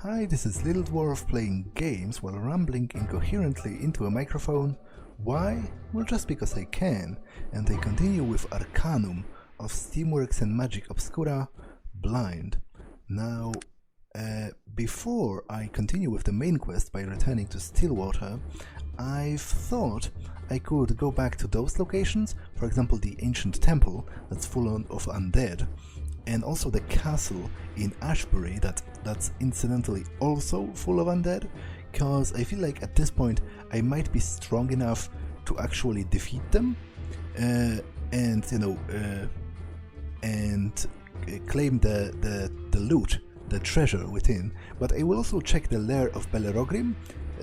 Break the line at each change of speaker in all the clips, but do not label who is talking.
Hi, this is Little Dwarf playing games while rambling incoherently into a microphone. Why? Well, just because I can, and I continue with Arcanum of Steamworks and Magick Obscura, Blind. Now, before I continue with the main quest by returning to Stillwater, I've thought I could go back to those locations, for example the ancient temple that's full of undead, and also the castle in Ashbury that's incidentally also full of undead, because I feel like at this point I might be strong enough to actually defeat them and claim the loot, the treasure within. But I will also check the Lair of Belerogrim,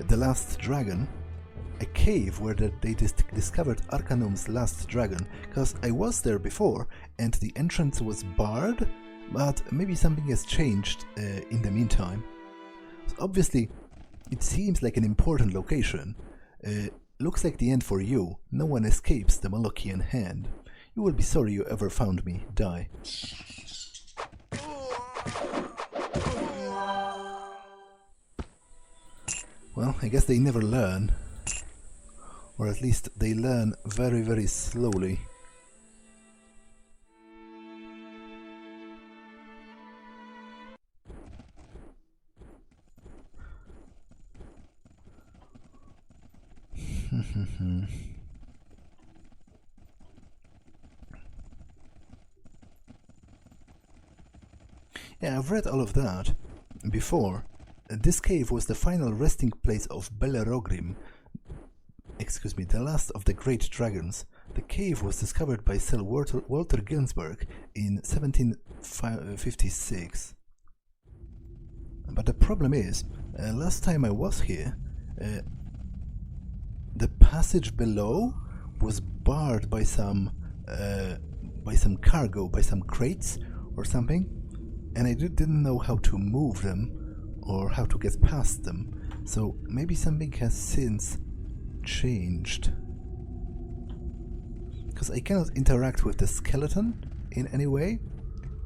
the last dragon, a cave where they discovered Arcanum's last dragon, because I was there before and the entrance was barred, but maybe something has changed in the meantime. So obviously, it seems like an important location. Looks like the end for you. No one escapes the Molochian hand. You will be sorry you ever found me. Die. Well, I guess they never learn. Or at least they learn very, very slowly. Yeah, I've read all of that before. This cave was the final resting place of Belerogrim. Excuse me, the last of the great dragons. The cave was discovered by Sir Walter Ginsberg in 1756. But the problem is, last time I was here, the passage below was barred by some cargo, by some crates or something, and I didn't know how to move them or how to get past them. So maybe something has since changed, because I cannot interact with the skeleton in any way,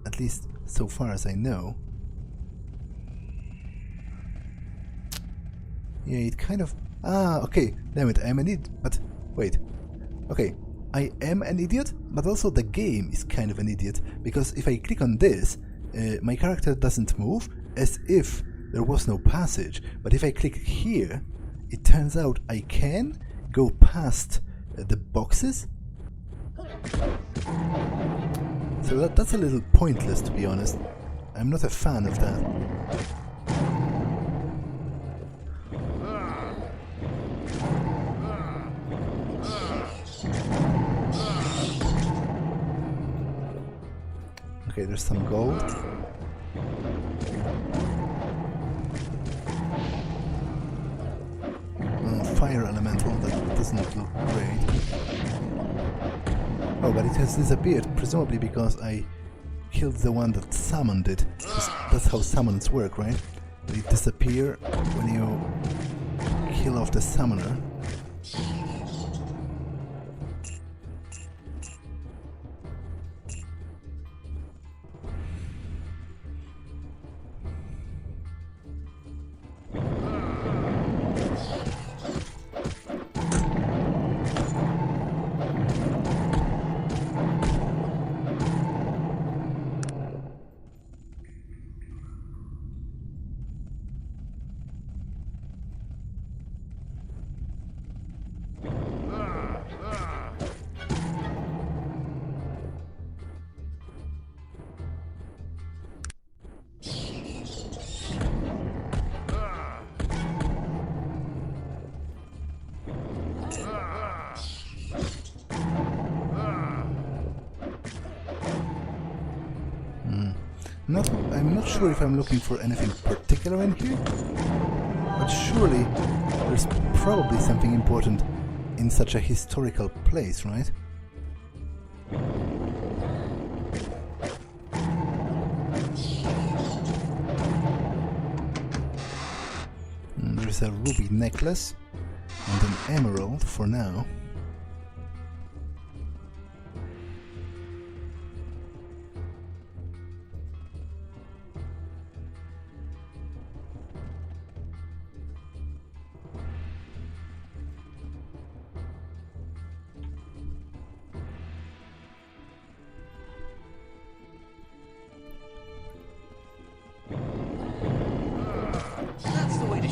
at least so far as I know. Yeah, it kind of... okay, damn it, I'm an idiot, but wait. Okay, I am an idiot, but also the game is kind of an idiot, because if I click on this, my character doesn't move, as if there was no passage, but if I click here, it turns out I can go past the boxes. So that's a little pointless, to be honest. I'm not a fan of that. Okay, there's some gold. Fire elemental, that doesn't look great. Oh, but it has disappeared, presumably because I killed the one that summoned it. That's how summons work, right? They disappear when you kill off the summoner. I'm not sure if I'm looking for anything particular in here, but surely there's probably something important in such a historical place, right? There's a ruby necklace and an emerald for now.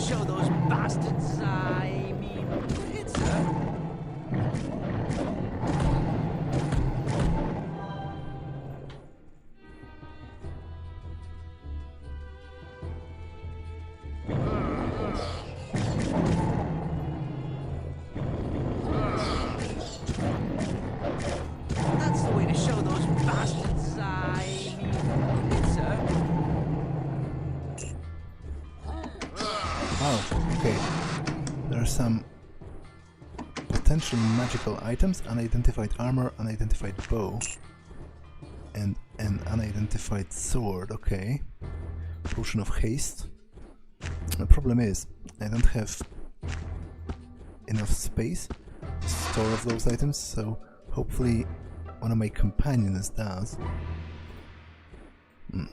show those bastards, I mean, it's that's the way to show those bastards, I mean, it's
Oh, okay. There are some potentially magical items, unidentified armor, unidentified bow, and an unidentified sword, okay. Potion of haste. The problem is, I don't have enough space to store of those items, so hopefully one of my companions does.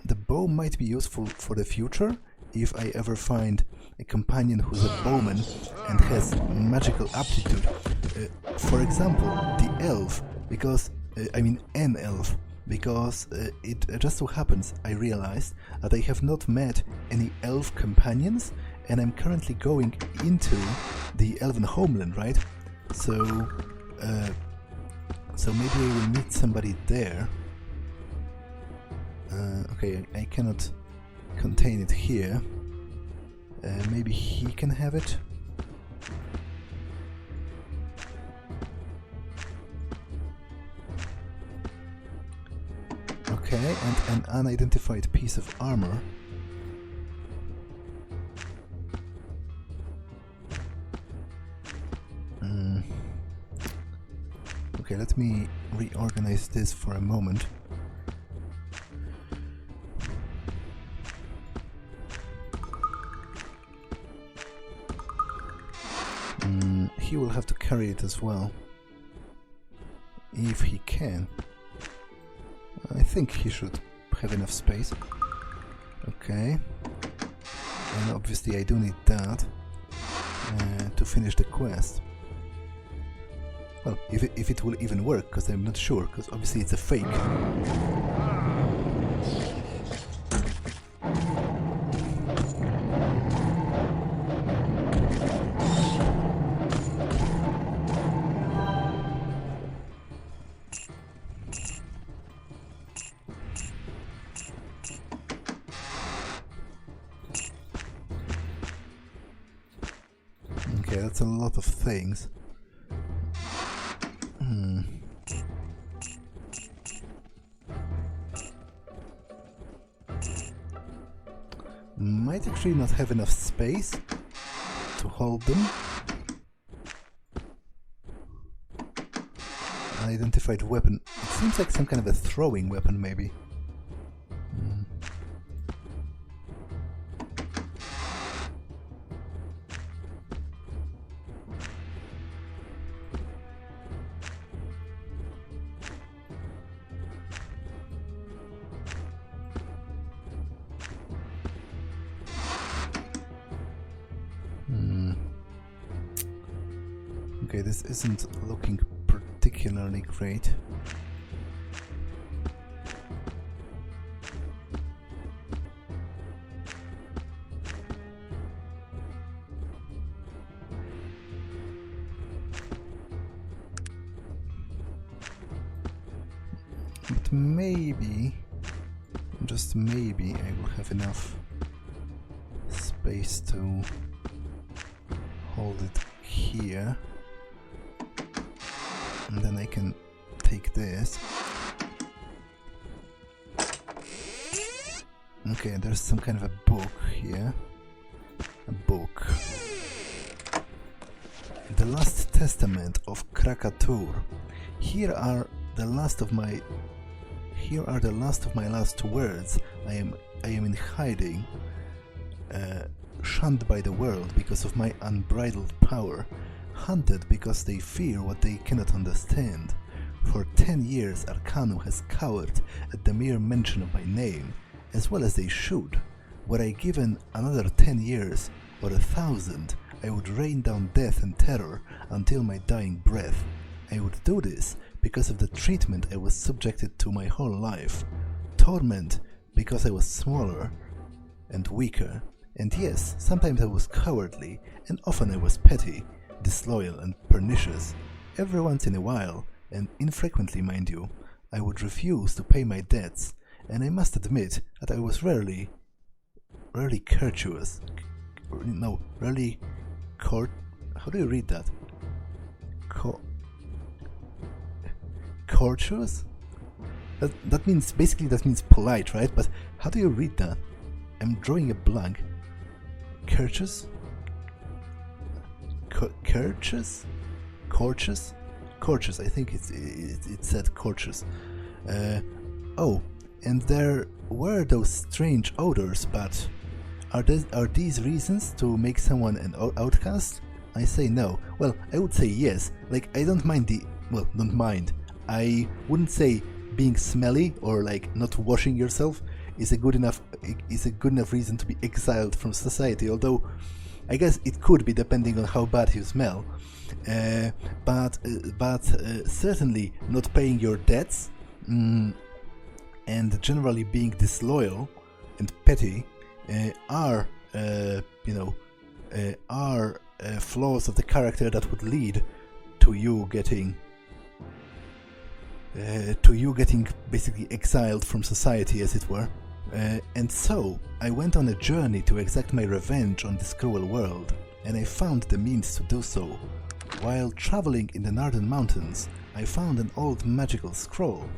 The bow might be useful for the future, if I ever find a companion who's a bowman and has magical aptitude. For example, the elf, because, I mean an elf, because it just so happens, I realized, that I have not met any elf companions, and I'm currently going into the elven homeland, right? So maybe I will meet somebody there. Okay, I cannot contain it here. Maybe he can have it. Okay, and an unidentified piece of armor. Okay, let me reorganize this for a moment. He will have to carry it as well, if he can. I think he should have enough space. Okay, and obviously I do need that to finish the quest. Well, if it will even work, because I'm not sure, because obviously it's a fake. Okay, that's a lot of things. Might actually not have enough space to hold them. Unidentified weapon. It seems like some kind of a throwing weapon, maybe. Okay, this isn't looking particularly great. But maybe, just maybe, I will have enough space to hold it here. And then I can take this. Okay, there's some kind of a book here. A book. The Last Testament of Kraka-Tur. Here are the last of my last words. I am in hiding, shunned by the world because of my unbridled power. Hunted because they fear what they cannot understand. For 10 years Arcanum has cowered at the mere mention of my name, as well as they should. Were I given another 10 years, or 1,000, I would rain down death and terror until my dying breath. I would do this because of the treatment I was subjected to my whole life. Torment because I was smaller and weaker, And yes, sometimes I was cowardly, and often I was petty, disloyal and pernicious. Every once in a while, and infrequently mind you, I would refuse to pay my debts, and I must admit that I was rarely courteous. No, rarely how do you read that? Courteous? That means, basically that means polite, right? But how do you read that? I'm drawing a blank. Courteous? Courteous? Courteous, I think it said courteous. Oh, and there were those strange odors, but are these reasons to make someone an outcast? I say no. Well, I would say yes. Like, I don't mind don't mind. I wouldn't say being smelly or like not washing yourself is a good enough reason to be exiled from society, although I guess it could be depending on how bad you smell. But certainly not paying your debts and generally being disloyal and petty are flaws of the character that would lead to you getting basically exiled from society, as it were. And so I went on a journey to exact my revenge on this cruel world, and I found the means to do so. While traveling in the northern mountains, I found an old magical scroll.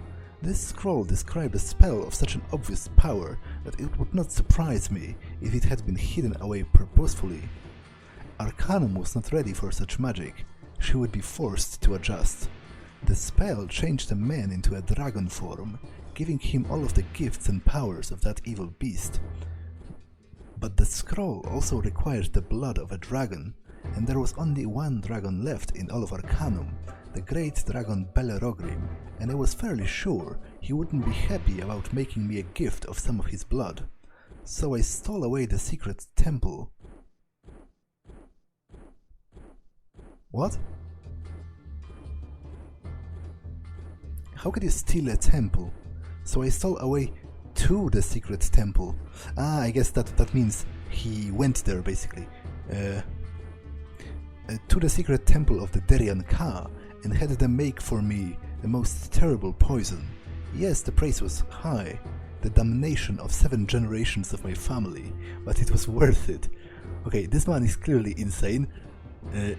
This scroll described a spell of such an obvious power that it would not surprise me if it had been hidden away purposefully. Arcanum was not ready for such magic. She would be forced to adjust. The spell changed the man into a dragon form, giving him all of the gifts and powers of that evil beast. But the scroll also required the blood of a dragon, and there was only one dragon left in all of Arcanum, the great dragon Belerogrim, and I was fairly sure he wouldn't be happy about making me a gift of some of his blood. So I stole away the secret temple. What? How could you steal a temple? So I stole away to the secret temple. Ah, I guess that means he went there, basically. To the secret temple of the Torian Kel, and had them make for me the most terrible poison. Yes, the price was high, the damnation of 7 generations of my family, but it was worth it. Okay, this man is clearly insane.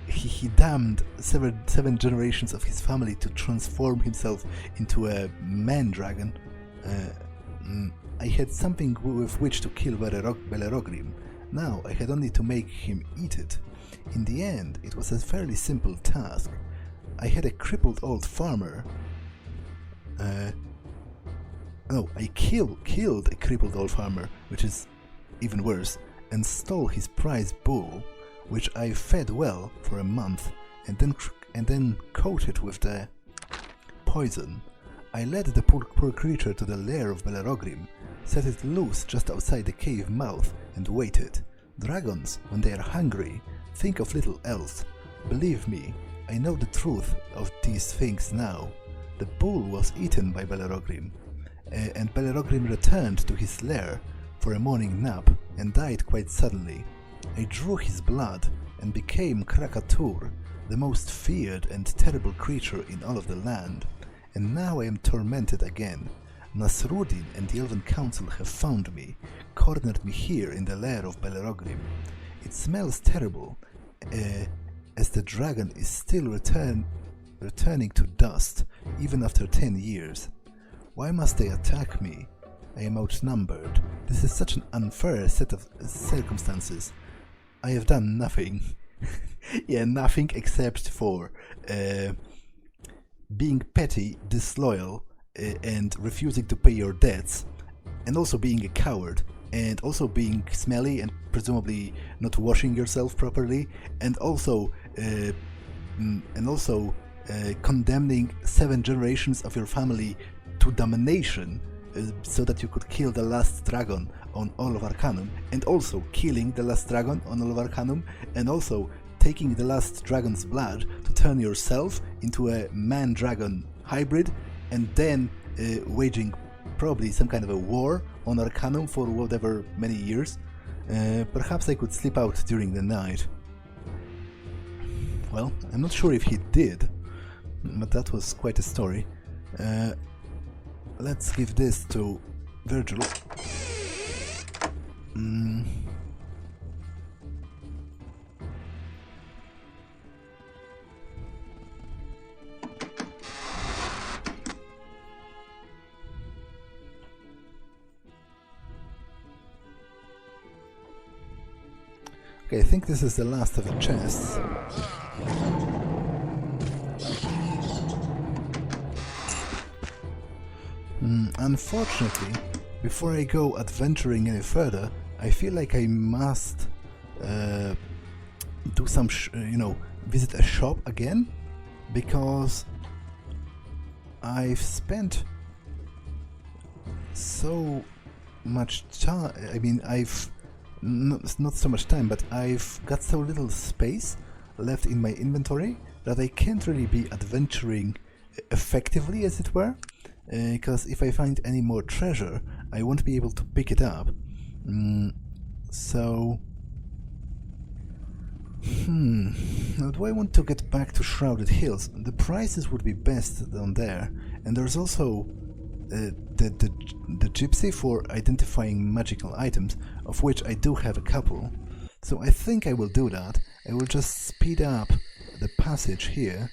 He damned seven generations of his family to transform himself into a man-dragon. I had something with which to kill Belerogrim. Now I had only to make him eat it. In the end, it was a fairly simple task. I had a crippled old farmer. I killed a crippled old farmer, which is even worse, and stole his prize bull, which I fed well for a month, and then coated with the poison. I led the poor creature to the Lair of Belerogrim, set it loose just outside the cave mouth, and waited. Dragons, when they are hungry, think of little else. Believe me, I know the truth of these things now. The bull was eaten by Belerogrim, and Belerogrim returned to his lair for a morning nap and died quite suddenly. I drew his blood and became Kraka-Tur, the most feared and terrible creature in all of the land. And now I am tormented again. Nasruddin and the Elven Council have found me, cornered me here in the lair of Belerogrim. It smells terrible, as the dragon is still returning to dust, even after 10 years. Why must they attack me? I am outnumbered. This is such an unfair set of circumstances. I have done nothing. Yeah, nothing except for being petty, disloyal, and refusing to pay your debts, and also being a coward, and also being smelly and presumably not washing yourself properly, and also condemning 7 generations of your family to damnation so that you could kill the last dragon on all of Arcanum, and also killing the last dragon on all of Arcanum, and also taking the last dragon's blood to turn yourself into a man-dragon hybrid, and then waging probably some kind of a war on Arcanum for whatever many years. Perhaps I could slip out during the night. Well, I'm not sure if he did, but that was quite a story. Let's give this to Virgil. Okay, I think this is the last of the chests. Unfortunately, before I go adventuring any further, I feel like I must do some, visit a shop again, because I've spent so much time. I mean, I've not so much time, but I've got so little space left in my inventory that I can't really be adventuring effectively, as it were. Because if I find any more treasure, I won't be able to pick it up. So... Now, do I want to get back to Shrouded Hills? The prices would be best down there. And there's also the gypsy for identifying magical items, of which I do have a couple. So I think I will do that. I will just speed up the passage here.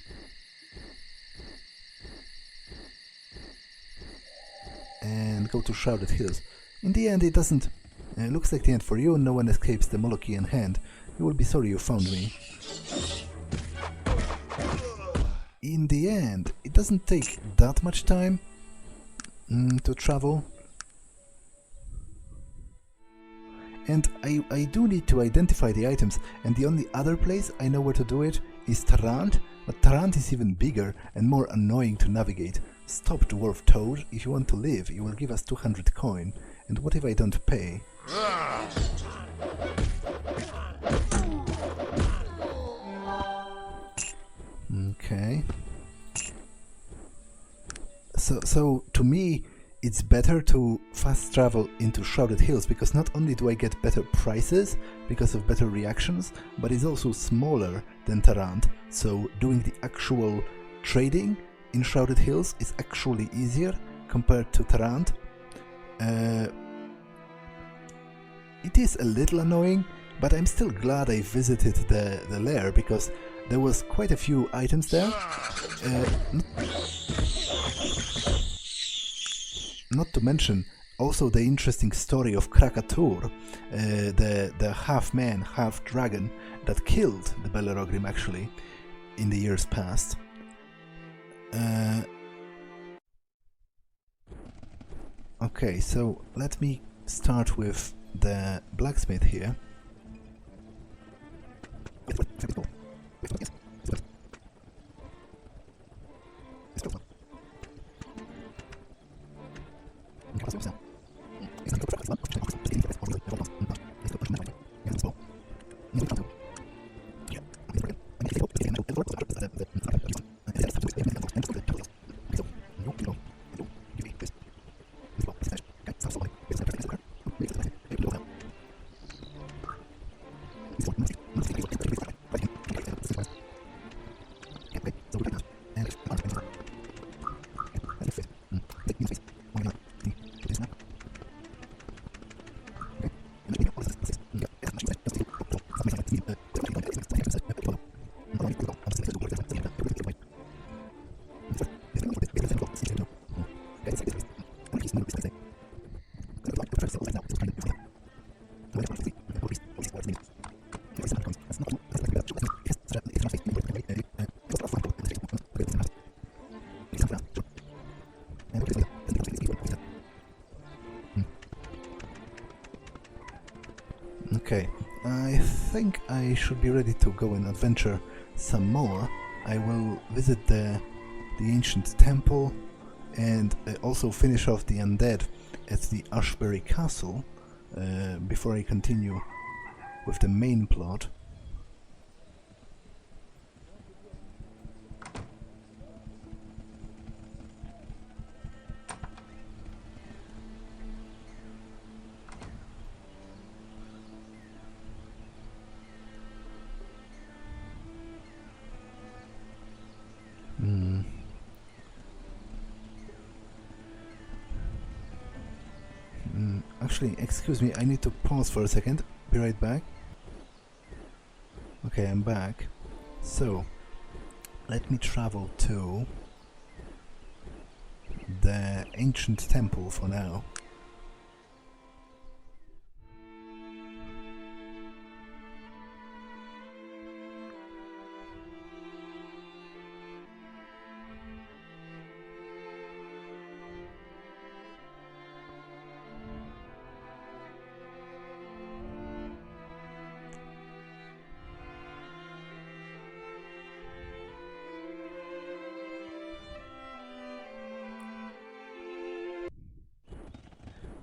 And go to Shrouded Hills. In the end, it doesn't... looks like the end for you. No one escapes the Molochian hand. You will be sorry you found me. In the end, it doesn't take that much time to travel. And I do need to identify the items, and the only other place I know where to do it is Tarant, but Tarant is even bigger and more annoying to navigate. Stop, dwarf toad. If you want to live, you will give us 200 coin. And what if I don't pay? Okay. So to me, it's better to fast travel into Shrouded Hills, because not only do I get better prices because of better reactions, but it's also smaller than Tarant, so doing the actual trading in Shrouded Hills is actually easier compared to Tarant. It is a little annoying, but I'm still glad I visited the lair, because there was quite a few items there. Not to mention also the interesting story of Kraka-Tur, the half-man, half-dragon that killed the Belerogrim actually in the years past. Okay, so let me start with the blacksmith here. Okay, I think I should be ready to go and adventure some more. I will visit the ancient temple and also finish off the undead at the Ashbury Castle before I continue with the main plot. Actually, excuse me, I need to pause for a second. Be right back. Okay, I'm back. So, let me travel to the ancient temple for now.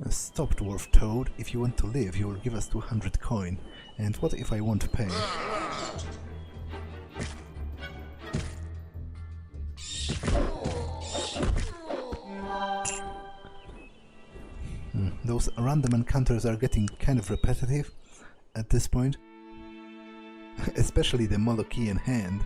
Stop, dwarf toad. If you want to live, you will give us 200 coin. And what if I won't pay? Those random encounters are getting kind of repetitive at this point. Especially the Molochean hand.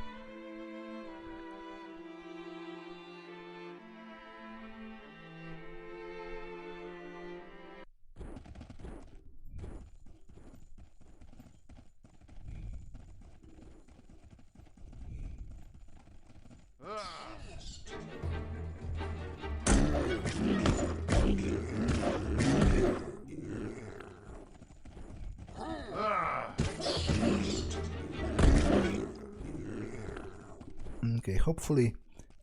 Okay, hopefully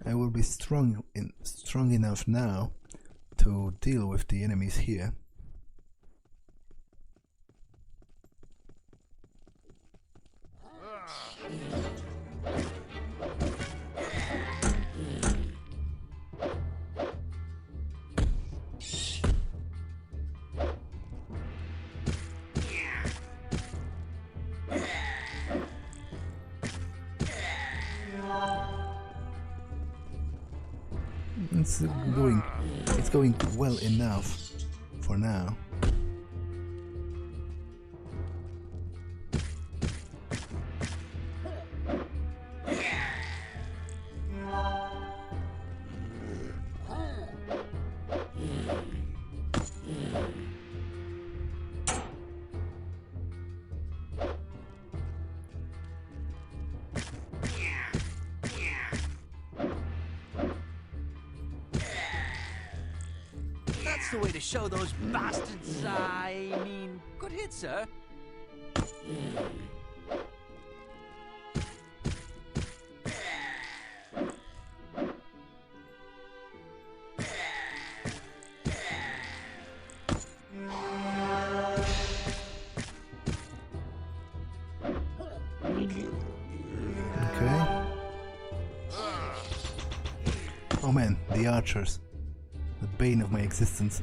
I will be strong enough now to deal with the enemies here. It's going well enough for now.
That's the way to show those bastards. I mean, good hit, sir.
Okay. Oh man, the archers. The bane of my existence.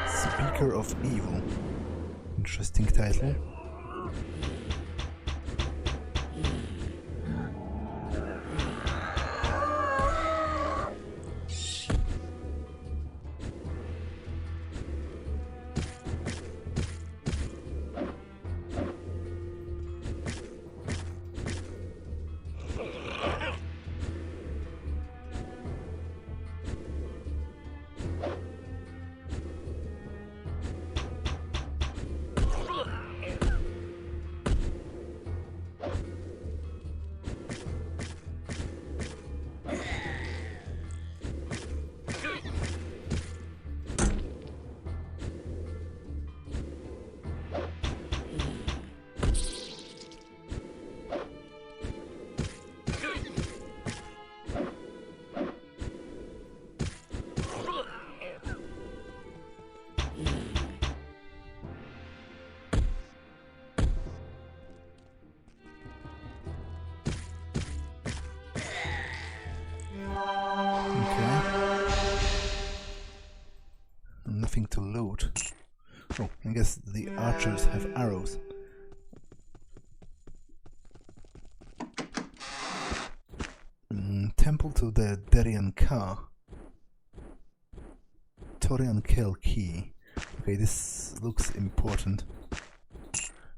Speaker of Evil. Interesting title. guess the archers have arrows. Temple to the Torian Kel. Torian Kel key. Okay, this looks important.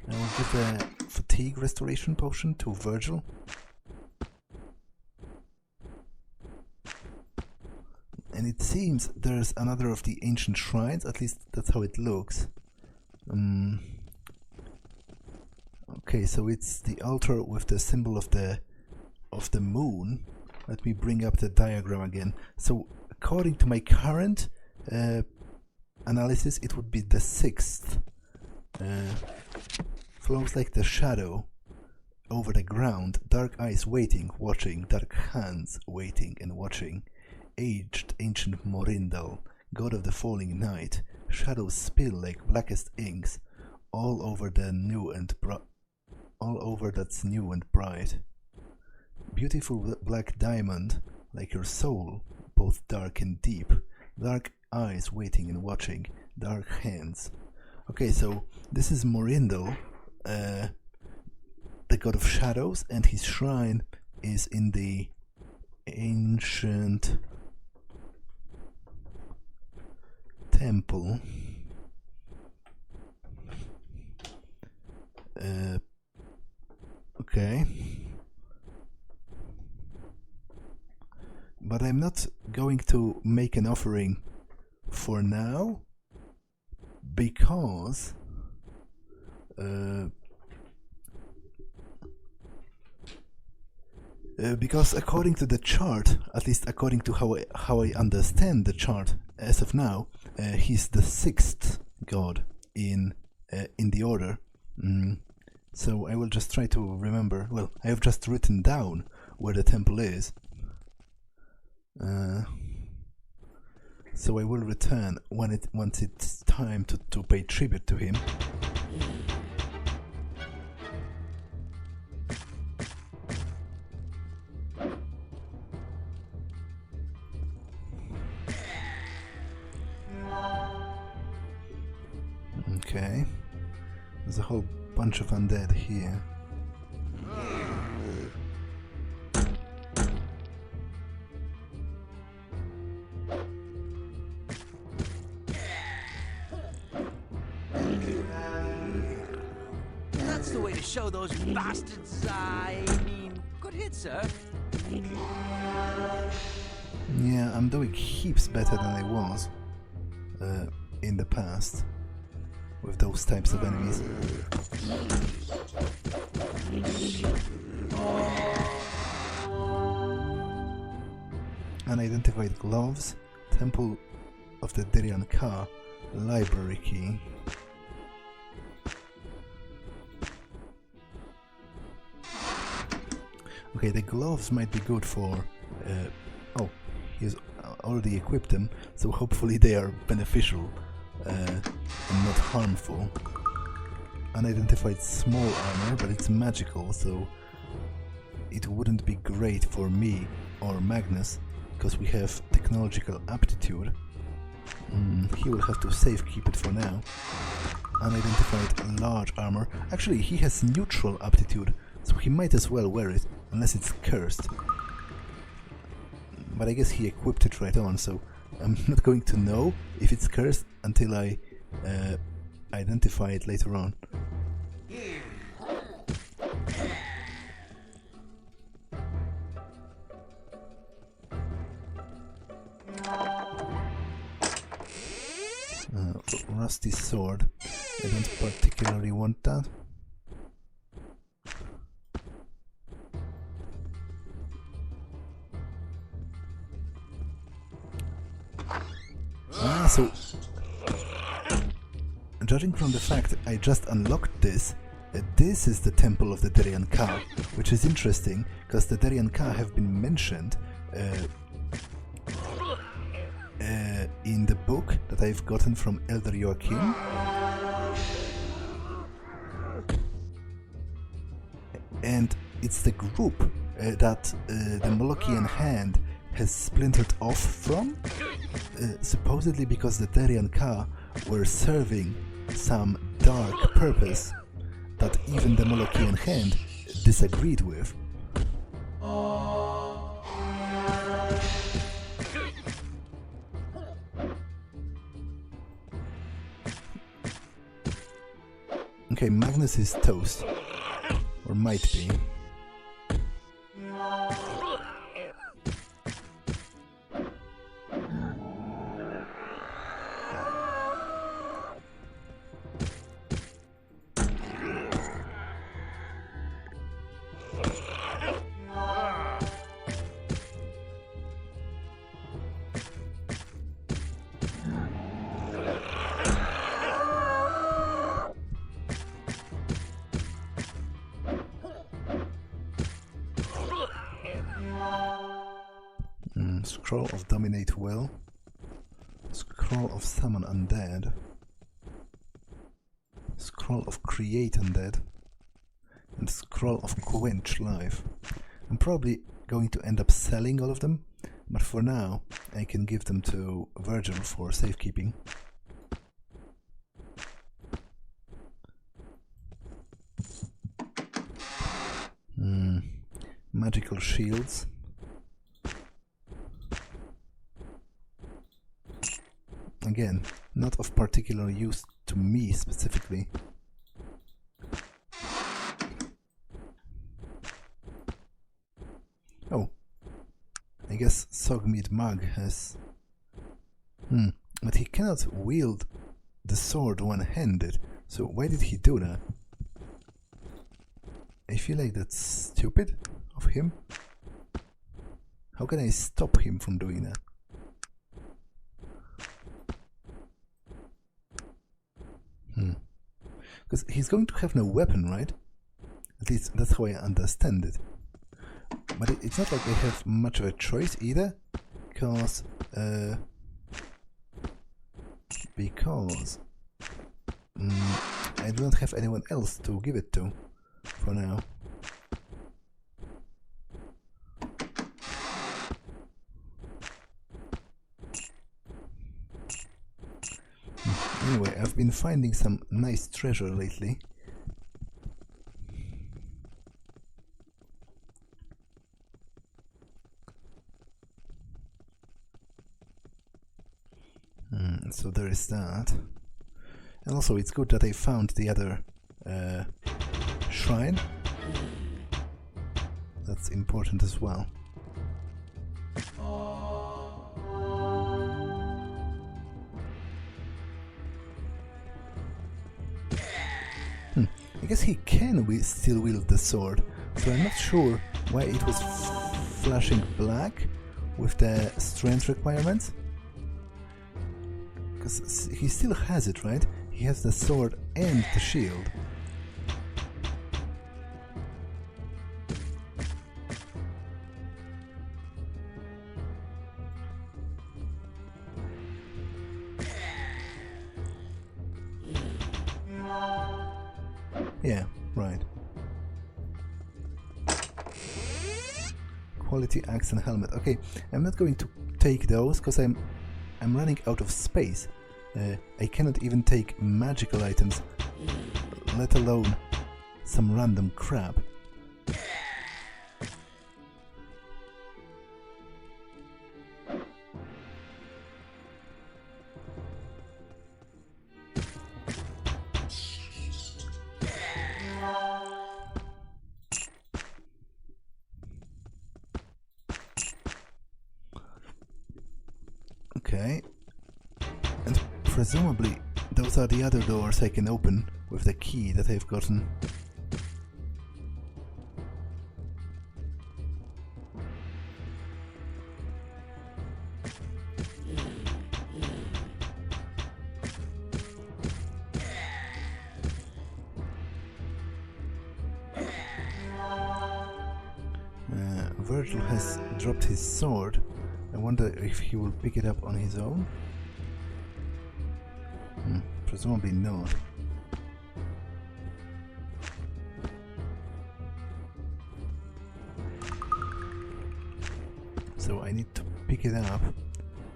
I will give a fatigue restoration potion to Virgil. And it seems there's another of the ancient shrines, at least that's how it looks. Okay, so it's the altar with the symbol of the moon. Let me bring up the diagram again. So according to my current analysis, it would be the 6th. Flows like the shadow over the ground, dark eyes waiting, watching, dark hands waiting and watching. Aged ancient Morindal, god of the falling night, shadows spill like blackest inks all over the new and all over that's new and bright. Beautiful black diamond, like your soul, both dark and deep. Dark eyes waiting and watching, dark hands. Okay, so this is Morindal, the god of shadows, and his shrine is in the ancient temple. Okay. But I'm not going to make an offering for now because according to the chart, at least according to how I understand the chart as of now, he's the 6th god in the order. So I will just try to remember. Well, I have just written down where the temple is. So I will return once it's time to pay tribute to him. Okay, there's a whole bunch of undead here.
That's the way to show those bastards. I mean, good hit, sir.
Yeah, I'm doing heaps better than I was in the past with those types of enemies. Unidentified gloves, Temple of the Torian Kel, library key. Okay, the gloves might be good for... oh, he's already equipped them, so hopefully they are beneficial and not harmful. Unidentified small armor, but it's magical, so it wouldn't be great for me or Magnus, because we have technological aptitude. He will have to safe keep it for now. Unidentified large armor. Actually, he has neutral aptitude, so he might as well wear it, unless it's cursed. But I guess he equipped it right on, so I'm not going to know if it's cursed until I identify it later on. Rusty sword. I don't particularly want that. So, judging from the fact I just unlocked this, this is the Temple of the Torian Kel, which is interesting, because the Torian Kel have been mentioned in the book that I've gotten from Elder Joachim. And it's the group that the Molochian hand has splintered off from, supposedly because the Torian Kel were serving some dark purpose that even the Molochean hand disagreed with. Okay, Magnus is toast. Or might be. Scroll of Dominate Will, Scroll of Summon Undead, Scroll of Create Undead, and Scroll of Quench Life. I'm probably going to end up selling all of them, but for now I can give them to Virgil for safekeeping. Magical Shields. Again, not of particular use to me specifically. Oh, I guess Sogmead Mug has... but he cannot wield the sword one-handed, so why did he do that? I feel like that's stupid of him. How can I stop him from doing that? Because he's going to have no weapon, right? At least that's how I understand it. But it's not like I have much of a choice either, because I do not have anyone else to give it to for now. Anyway, I've been finding some nice treasure lately. So there is that. And also it's good that I found the other shrine. That's important as well. I guess he can still wield the sword, so I'm not sure why it was flashing black with the strength requirements. Because he still has it, right? He has the sword and the shield. Yeah, right. Quality axe and helmet. Okay, I'm not going to take those because I'm running out of space. I cannot even take magical items, let alone some random crap. Okay, and presumably those are the other doors I can open with the key that I've gotten. Virgil has dropped his sword. I wonder if he will pick it up on his own? Presumably not. So I need to pick it up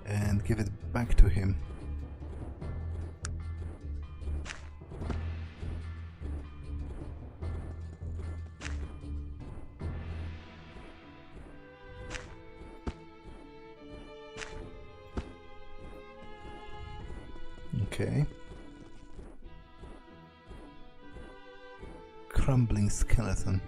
and give it back to him. Okay. Crumbling skeleton.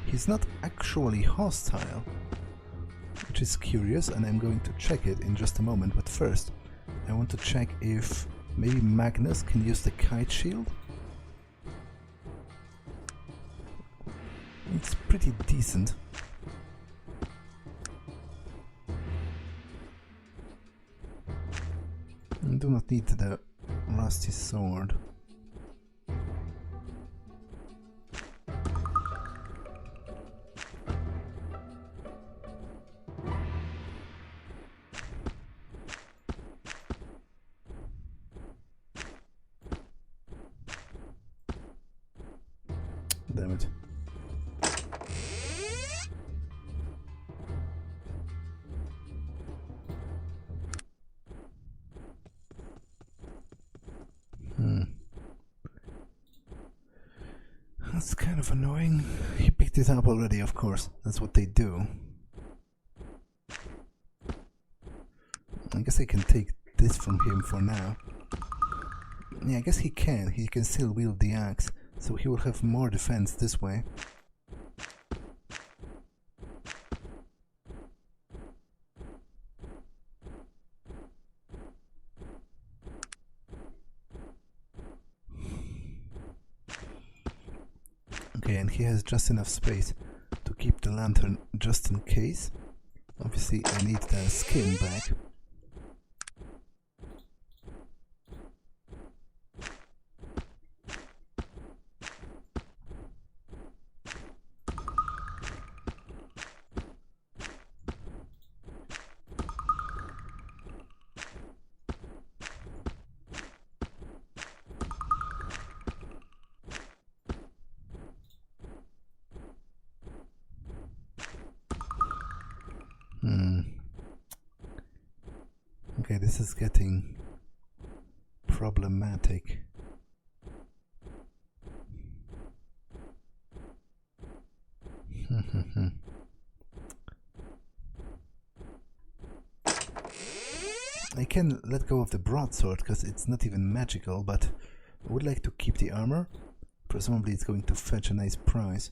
He's not actually hostile, which is curious, and I'm going to check it in just a moment, but first I want to check if maybe Magnus can use the kite shield. It's pretty decent. I do not need the rusty sword. Damn it. That's kind of annoying. He picked it up already, of course. That's what they do. I guess I can take this from him for now. Yeah, I guess he can. He can still wield the axe, so he will have more defense this way. Okay, and he has just enough space to keep the lantern just in case. Obviously, I need the skin back. Okay, this is getting problematic. I can let go of the broadsword because it's not even magical, but I would like to keep the armor. Presumably it's going to fetch a nice price.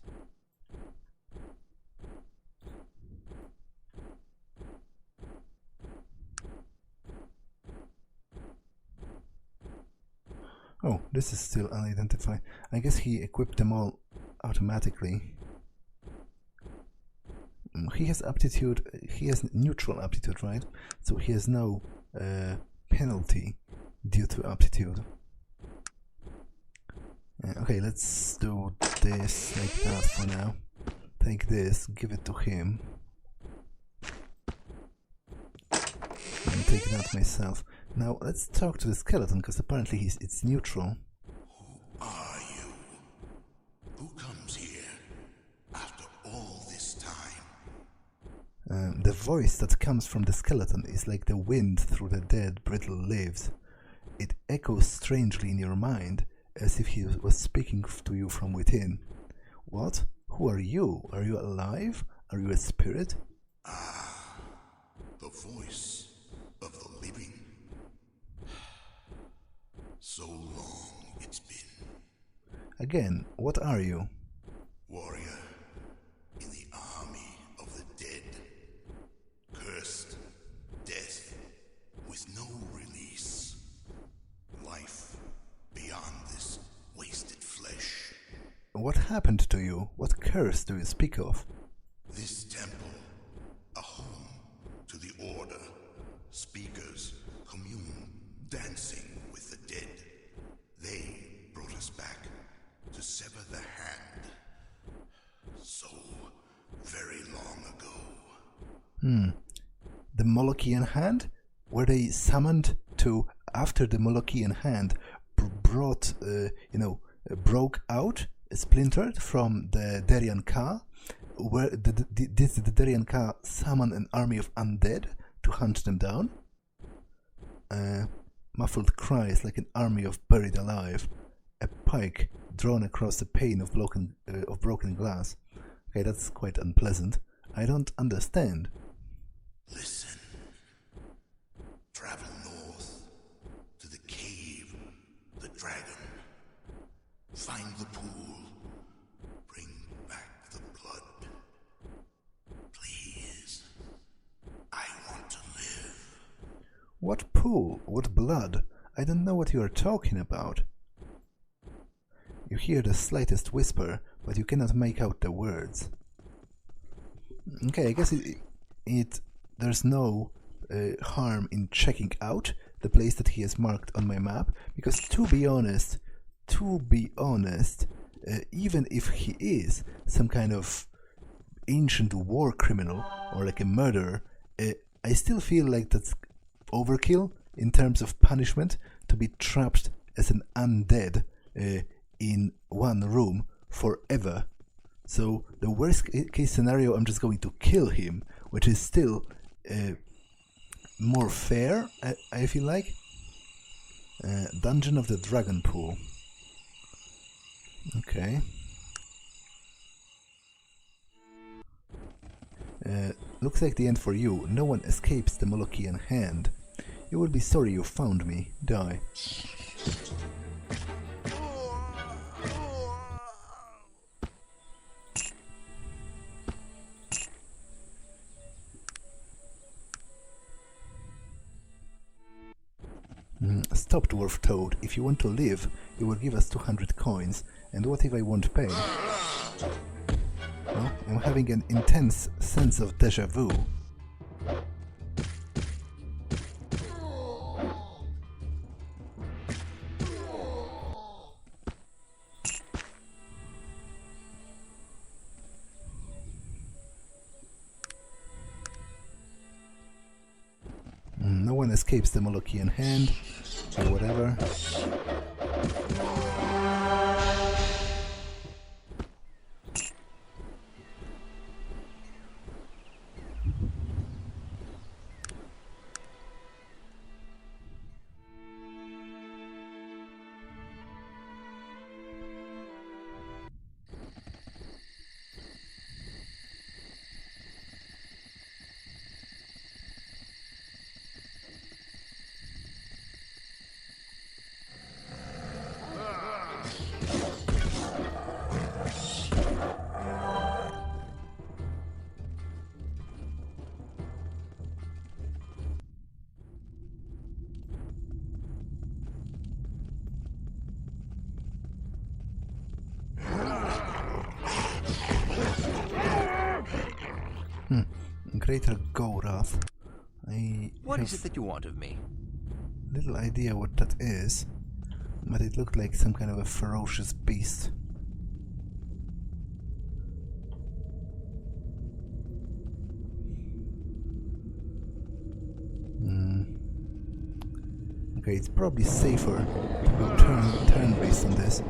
Oh, this is still unidentified. I guess he equipped them all automatically. He has aptitude, he has neutral aptitude, right? So he has no penalty due to aptitude. Okay, let's do this like that for now. Take this, give it to him. And take that myself. Now let's talk to the skeleton, because apparently it's neutral.
Who are you? Who comes here after all this time?
The voice that comes from the skeleton is like the wind through the dead, brittle leaves. It echoes strangely in your mind, as if he was speaking to you from within. What? Who are you? Are you alive? Are you a spirit?
Ah, the voice of the living. So long it's been.
Again, what are you?
Warrior in the army of the dead. Cursed death with no release. Life beyond this wasted flesh.
What happened to you? What curse do you speak of?
This temple, a home to the order. Speakers commune, dancing with the dead. They brought us back to sever the hand. So very long ago.
The Molochean hand? Were they summoned to after the Molochean hand broke out, splintered from the Darian Ka? Where did the Darian Ka summon an army of undead to hunt them down? muffled cries like an army of buried alive. A pike drawn across a pane of broken glass. Okay, that's quite unpleasant. I don't understand.
Listen. Travel north to the cave, the dragon. Find the pool. Bring back the blood. Please. I want to live.
What pool? What blood? I don't know what you are talking about. You hear the slightest whisper, but you cannot make out the words. Okay, I guess there's no harm in checking out the place that he has marked on my map, because to be honest, even if he is some kind of ancient war criminal or like a murderer, I still feel like that's overkill in terms of punishment to be trapped as an undead in one room forever. So the worst case scenario, I'm just going to kill him, which is still more fair, I feel like. Dungeon of the Dragon Pool. Okay. Looks like the end for you. No one escapes the Molochian hand. You will be sorry you found me. Die. Stop, Dwarf Toad. If you want to live, you will give us 200 coins. And what if I won't pay? Well, I'm having an intense sense of déjà vu. No one escapes the Molochian hand, or whatever. Greater Gorath.
What is it that you want of me?
Little idea what that is, but it looked like some kind of a ferocious beast. Okay, it's probably safer to go turn-based on this.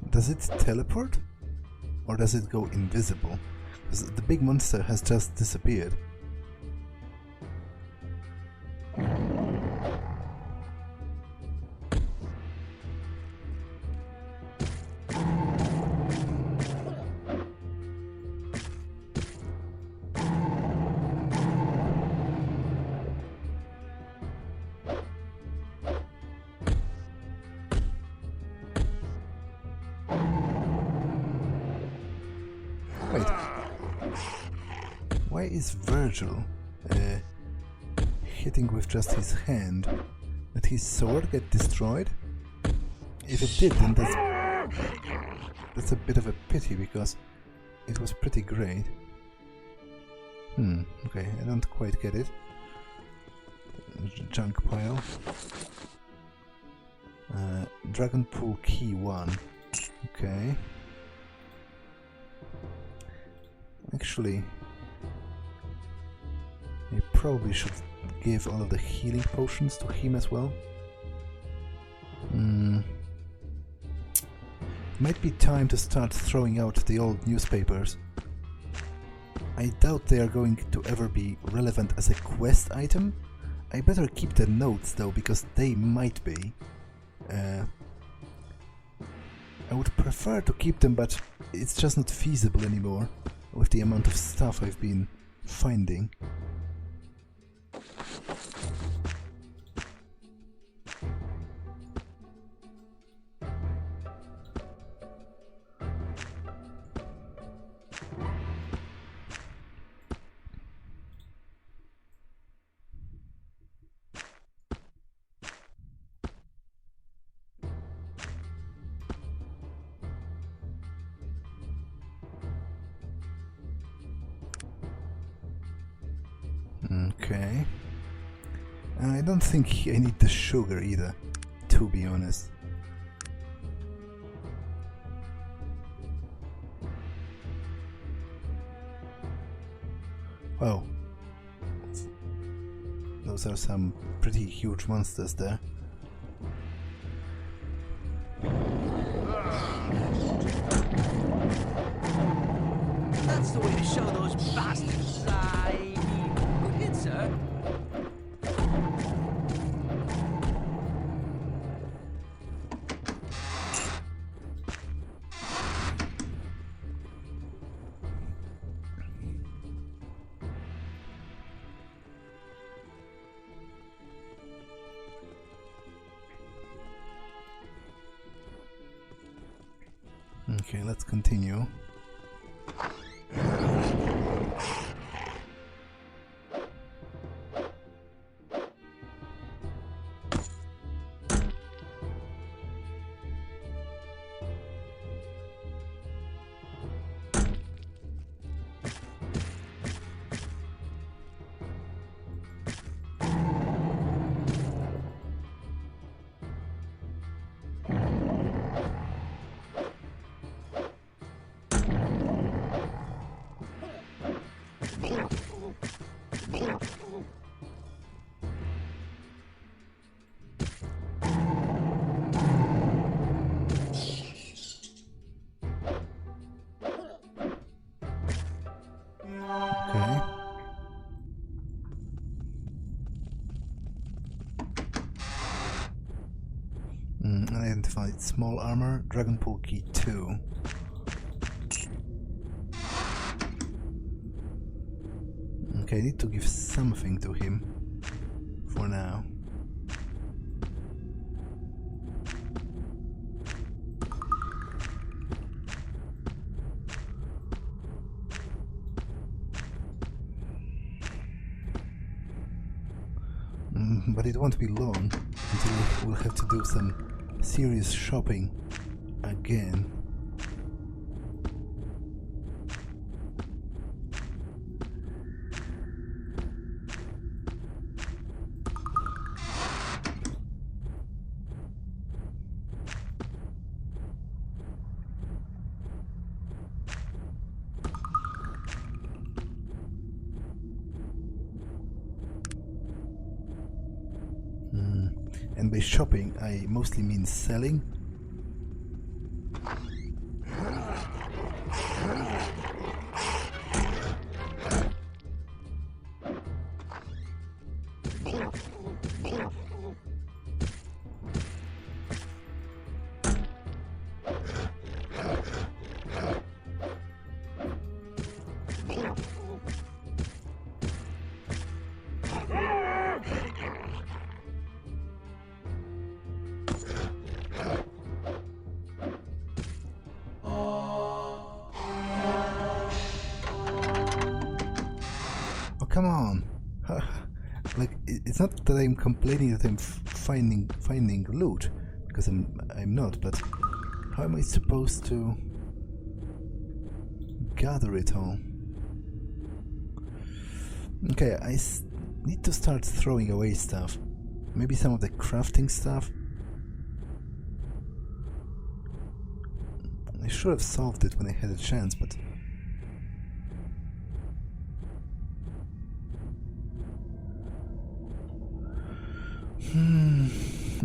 Does it teleport? Or does it go invisible? Because the big monster has just disappeared. Why is Virgil hitting with just his hand? Did his sword get destroyed? If it did, then that's a bit of a pity, because it was pretty great. Okay, I don't quite get it. Junk pile. Dragon Pool Key 1. Okay. Actually, I probably should give all of the healing potions to him as well. Might be time to start throwing out the old newspapers. I doubt they are going to ever be relevant as a quest item. I better keep the notes though, because they might be. I would prefer to keep them, but it's just not feasible anymore with the amount of stuff I've been finding. Okay. I don't think I need the sugar either, to be honest. Wow. Those are some pretty huge monsters there.
That's the way to show those bastards. Good hit, sir.
Okay, let's continue. Okay. Unidentified small armor, Dragon Pool Key 2. Okay, I need to give something to him for now. But it won't be long until we'll have to do some serious shopping again. And by shopping, I mostly mean selling. Come on! Like, it's not that I'm complaining that I'm finding loot, because I'm not, but how am I supposed to gather it all? Okay, I need to start throwing away stuff. Maybe some of the crafting stuff. I should have solved it when I had a chance, but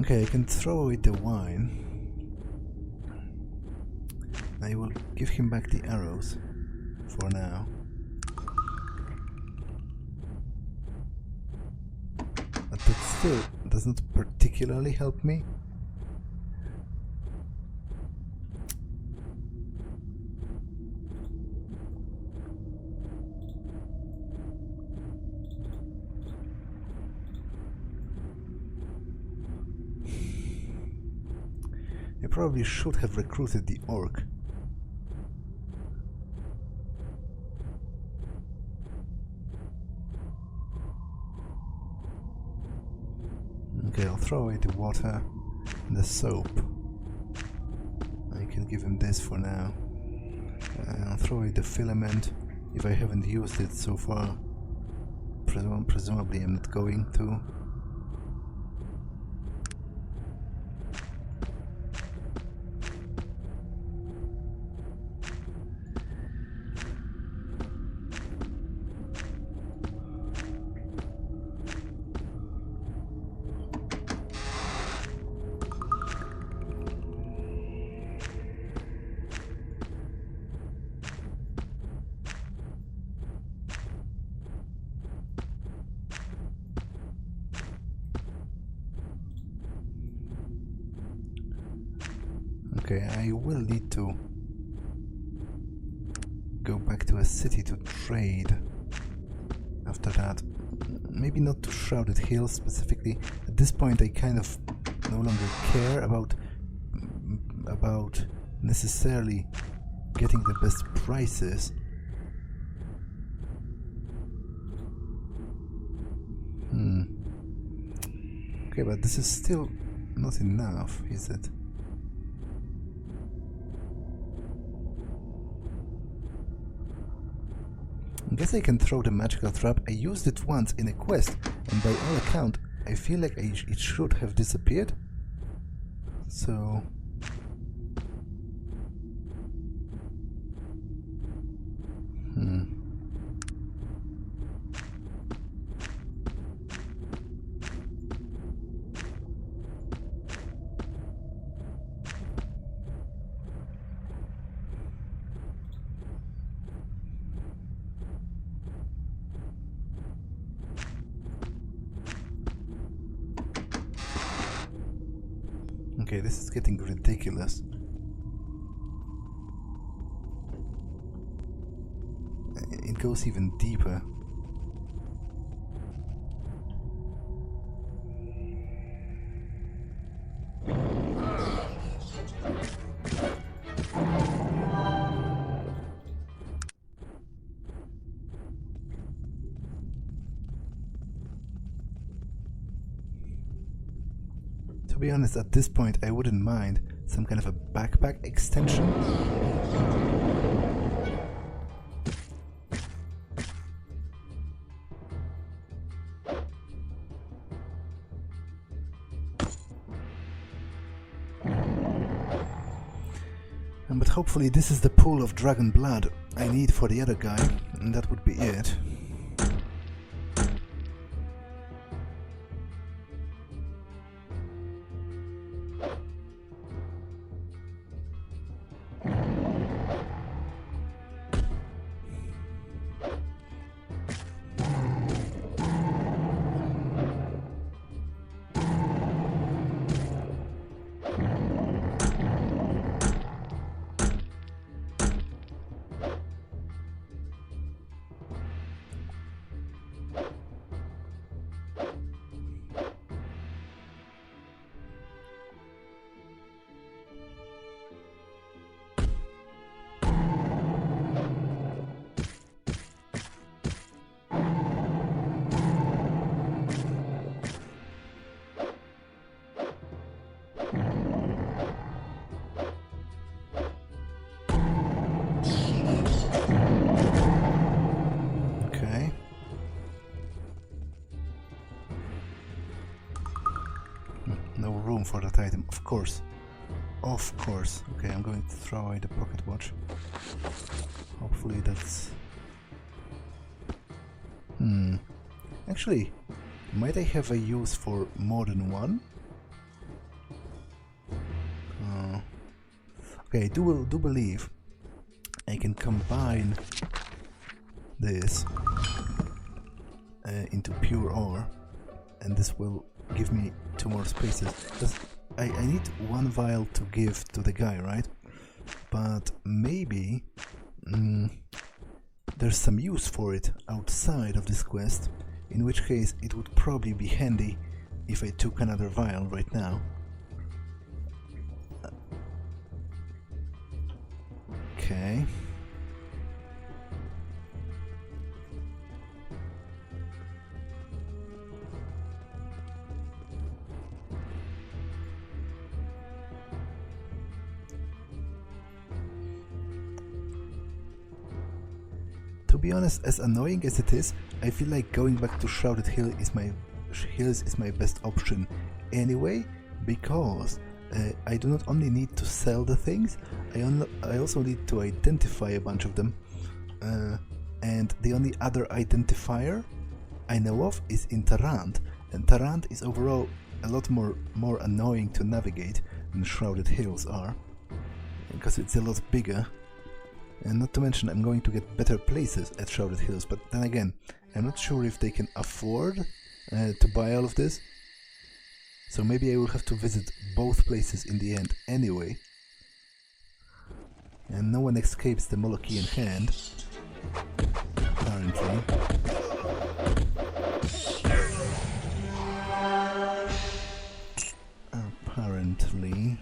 okay, I can throw away the wine. I will give him back the arrows for now. still does not particularly help me. I probably should have recruited the orc. Okay, I'll throw away the water and the soap. I can give him this for now. I'll throw away the filament if I haven't used it so far. Presumably I'm not going to. Okay, I will need to go back to a city to trade after that. Maybe not to Shrouded Hills specifically. At this point I kind of no longer care about necessarily getting the best prices. Okay, but this is still not enough, is it? I guess I can throw the magical trap. I used it once in a quest, and by all account, I feel like it should have disappeared. So... Okay, this is getting ridiculous. It goes even deeper. To be honest, at this point I wouldn't mind some kind of a backpack extension. But hopefully this is the pool of dragon blood I need for the other guy, and that would be it. No room for that item, of course. Of course. Okay, I'm going to throw away the pocket watch. Hopefully that's... Actually, might I have a use for more than one? Okay, I do believe I can combine this into pure ore, and this will give me 2 more spaces. Because I need 1 vial to give to the guy, right? But maybe there's some use for it outside of this quest, in which case it would probably be handy if I took another vial right now. Okay. To be honest, as annoying as it is, I feel like going back to Shrouded Hills is my best option anyway, because I do not only need to sell the things, I also need to identify a bunch of them, and the only other identifier I know of is in Tarant, and Tarant is overall a lot more annoying to navigate than Shrouded Hills are, because it's a lot bigger. And not to mention, I'm going to get better places at Shrouded Hills, but then again, I'm not sure if they can afford to buy all of this. So maybe I will have to visit both places in the end anyway. And no one escapes the Molochean hand, apparently. Apparently.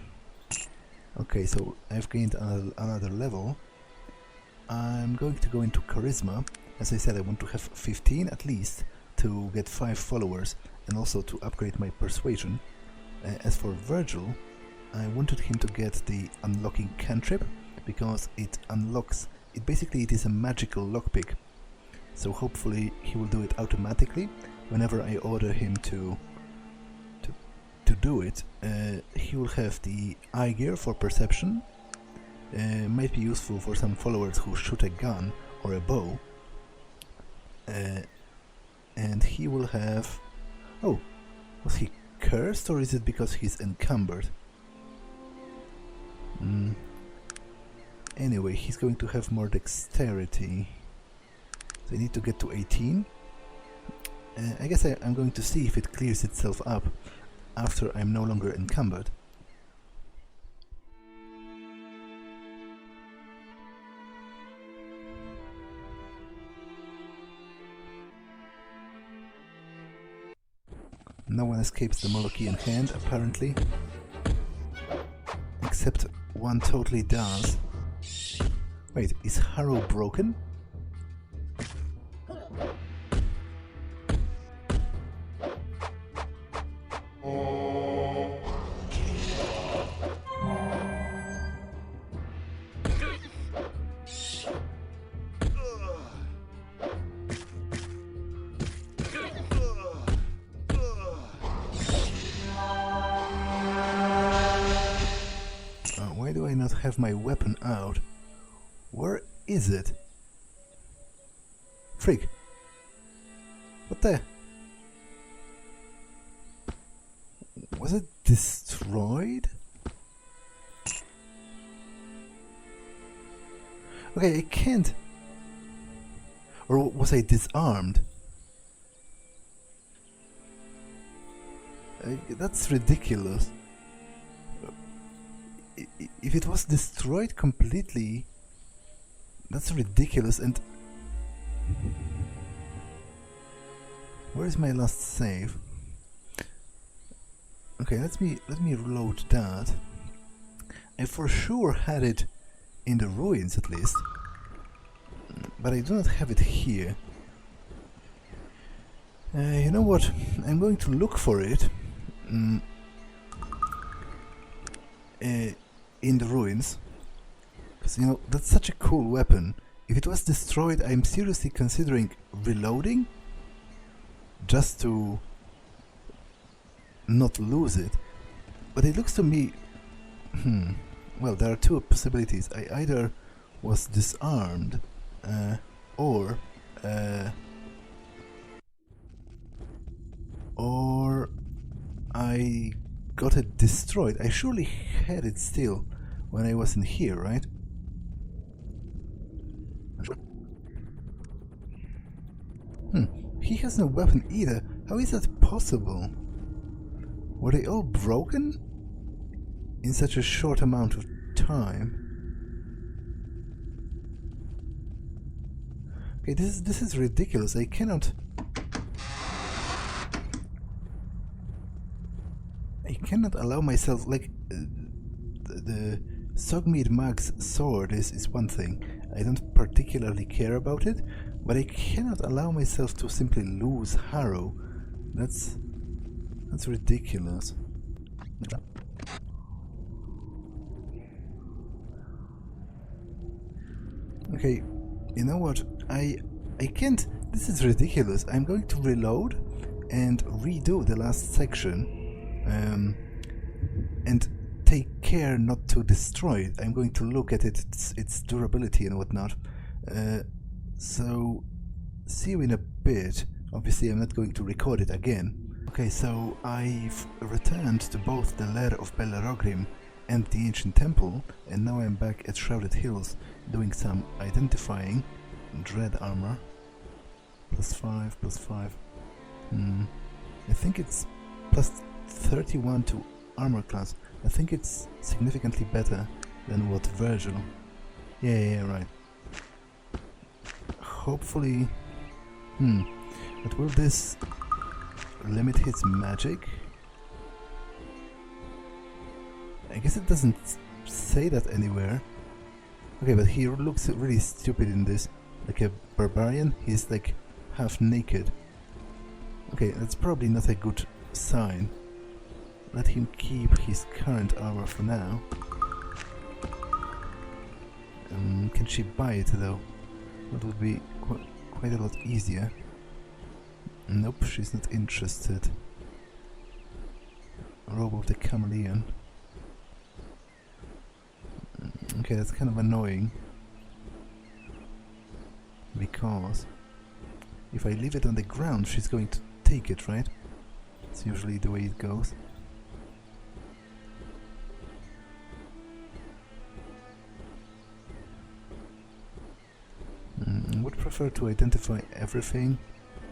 Okay, so I've gained another level. I'm going to go into Charisma. As I said, I want to have 15 at least to get 5 followers and also to upgrade my Persuasion. As for Virgil, I wanted him to get the unlocking cantrip because it unlocks, it is a magical lockpick. So hopefully he will do it automatically whenever I order him to do it. He will have the eye gear for perception. Might be useful for some followers who shoot a gun or a bow. And he will have... Oh, was he cursed or is it because he's encumbered? Anyway, he's going to have more dexterity. So I need to get to 18. I guess I'm going to see if it clears itself up after I'm no longer encumbered. No one escapes the Molochean hand, apparently. Except one totally does. Wait, is Harrow broken? Why do I not have my weapon out? Where is it? Freak! What the? Was it destroyed? Okay, I can't... Or was I disarmed? That's ridiculous. If it was destroyed completely, that's ridiculous. And where is my last save? Okay, let me reload that. I for sure had it in the ruins at least, but I do not have it here. You know what? I'm going to look for it. In the ruins, because you know that's such a cool weapon. If it was destroyed, I'm seriously considering reloading just to not lose it. But it looks to me, well, there are two possibilities. I either was disarmed or I got it destroyed. I surely had it still when I was in here, right? He has no weapon either. How is that possible? Were they all broken in such a short amount of time? Okay, this is ridiculous. I cannot allow myself, like, the Sogmead Mag's sword is one thing. I don't particularly care about it, but I cannot allow myself to simply lose Harrow. That's ridiculous. Okay, you know what? I can't. This is ridiculous. I'm going to reload and redo the last section. And take care not to destroy it. I'm going to look at its durability and whatnot. So, see you in a bit. Obviously, I'm not going to record it again. Okay, so I've returned to both the Lair of Belerogrim and the Ancient Temple, and now I'm back at Shrouded Hills doing some identifying. Dread armor. +5, +5. I think it's +31 to armor class. I think it's significantly better than what Virgil. Yeah, right. Hopefully. But will this limit his magic? I guess it doesn't say that anywhere. Okay, but he looks really stupid in this. Like a barbarian, he's like half naked. Okay, that's probably not a good sign. Let him keep his current armor for now. Can she buy it though? That would be quite a lot easier. Nope, she's not interested. Robe of the Chameleon. Okay, that's kind of annoying. Because if I leave it on the ground, she's going to take it, right? It's usually the way it goes. I would prefer to identify everything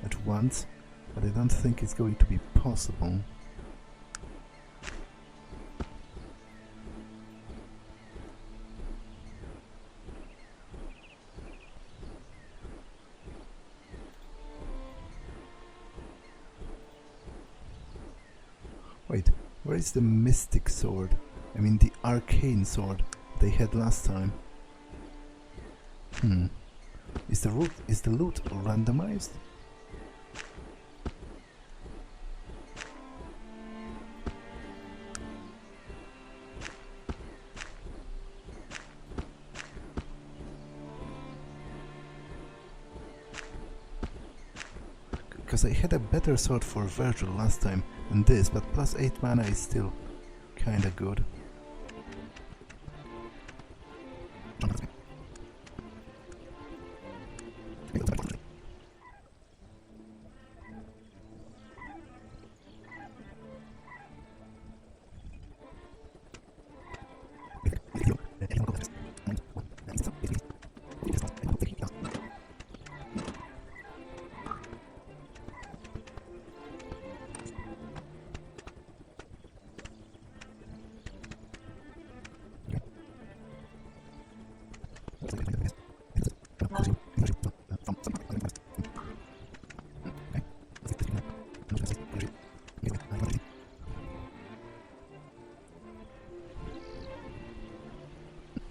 at once, but I don't think it's going to be possible. Wait, where is the mystic sword? I mean the arcane sword they had last time. Is the loot randomized? Because I had a better sword for Virgil last time than this, but +8 mana is still kinda good.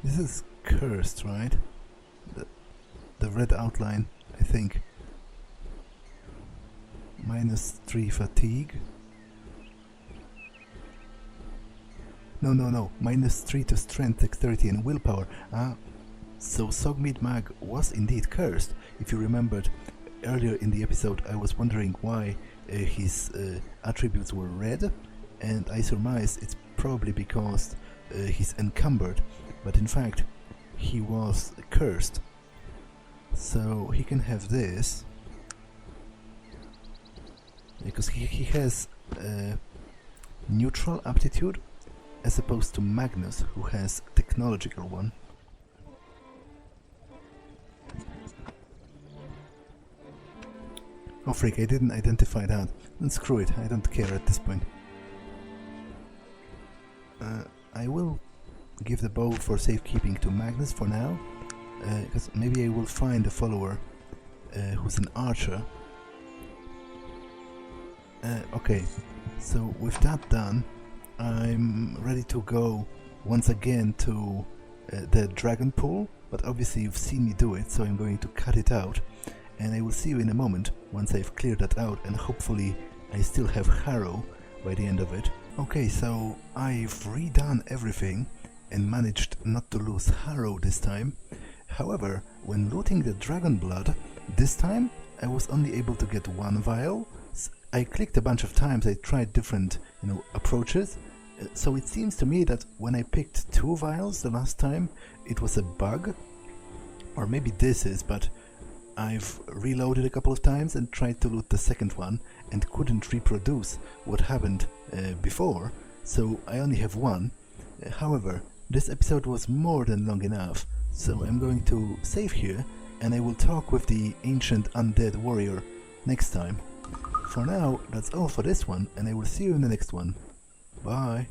This is cursed, right? The red outline, I think. -3 fatigue. No. -3 to strength, dexterity and willpower. So Sogmead Mag was indeed cursed. If you remembered, earlier in the episode I was wondering why his attributes were red, and I surmise it's probably because he's encumbered, but in fact he was cursed. So he can have this, because he has neutral aptitude as opposed to Magnus, who has technological one. Oh frick, I didn't identify that. Then screw it, I don't care at this point. I will give the bow for safekeeping to Magnus for now, because maybe I will find a follower who's an archer. Okay, so with that done, I'm ready to go once again to the dragon pool, but obviously you've seen me do it, so I'm going to cut it out, and I will see you in a moment once I've cleared that out, and hopefully I still have Harrow by the end of it. Okay, so I've redone everything and managed not to lose Harrow this time. However, when looting the dragon blood, this time I was only able to get one vial. I clicked a bunch of times, I tried different approaches, so it seems to me that when I picked 2 vials the last time, it was a bug, or maybe this is, but I've reloaded a couple of times and tried to loot the second one and couldn't reproduce what happened before, so I only have one. However, this episode was more than long enough, so I'm going to save here and I will talk with the ancient undead warrior next time. For now, that's all for this one, and I will see you in the next one. Bye!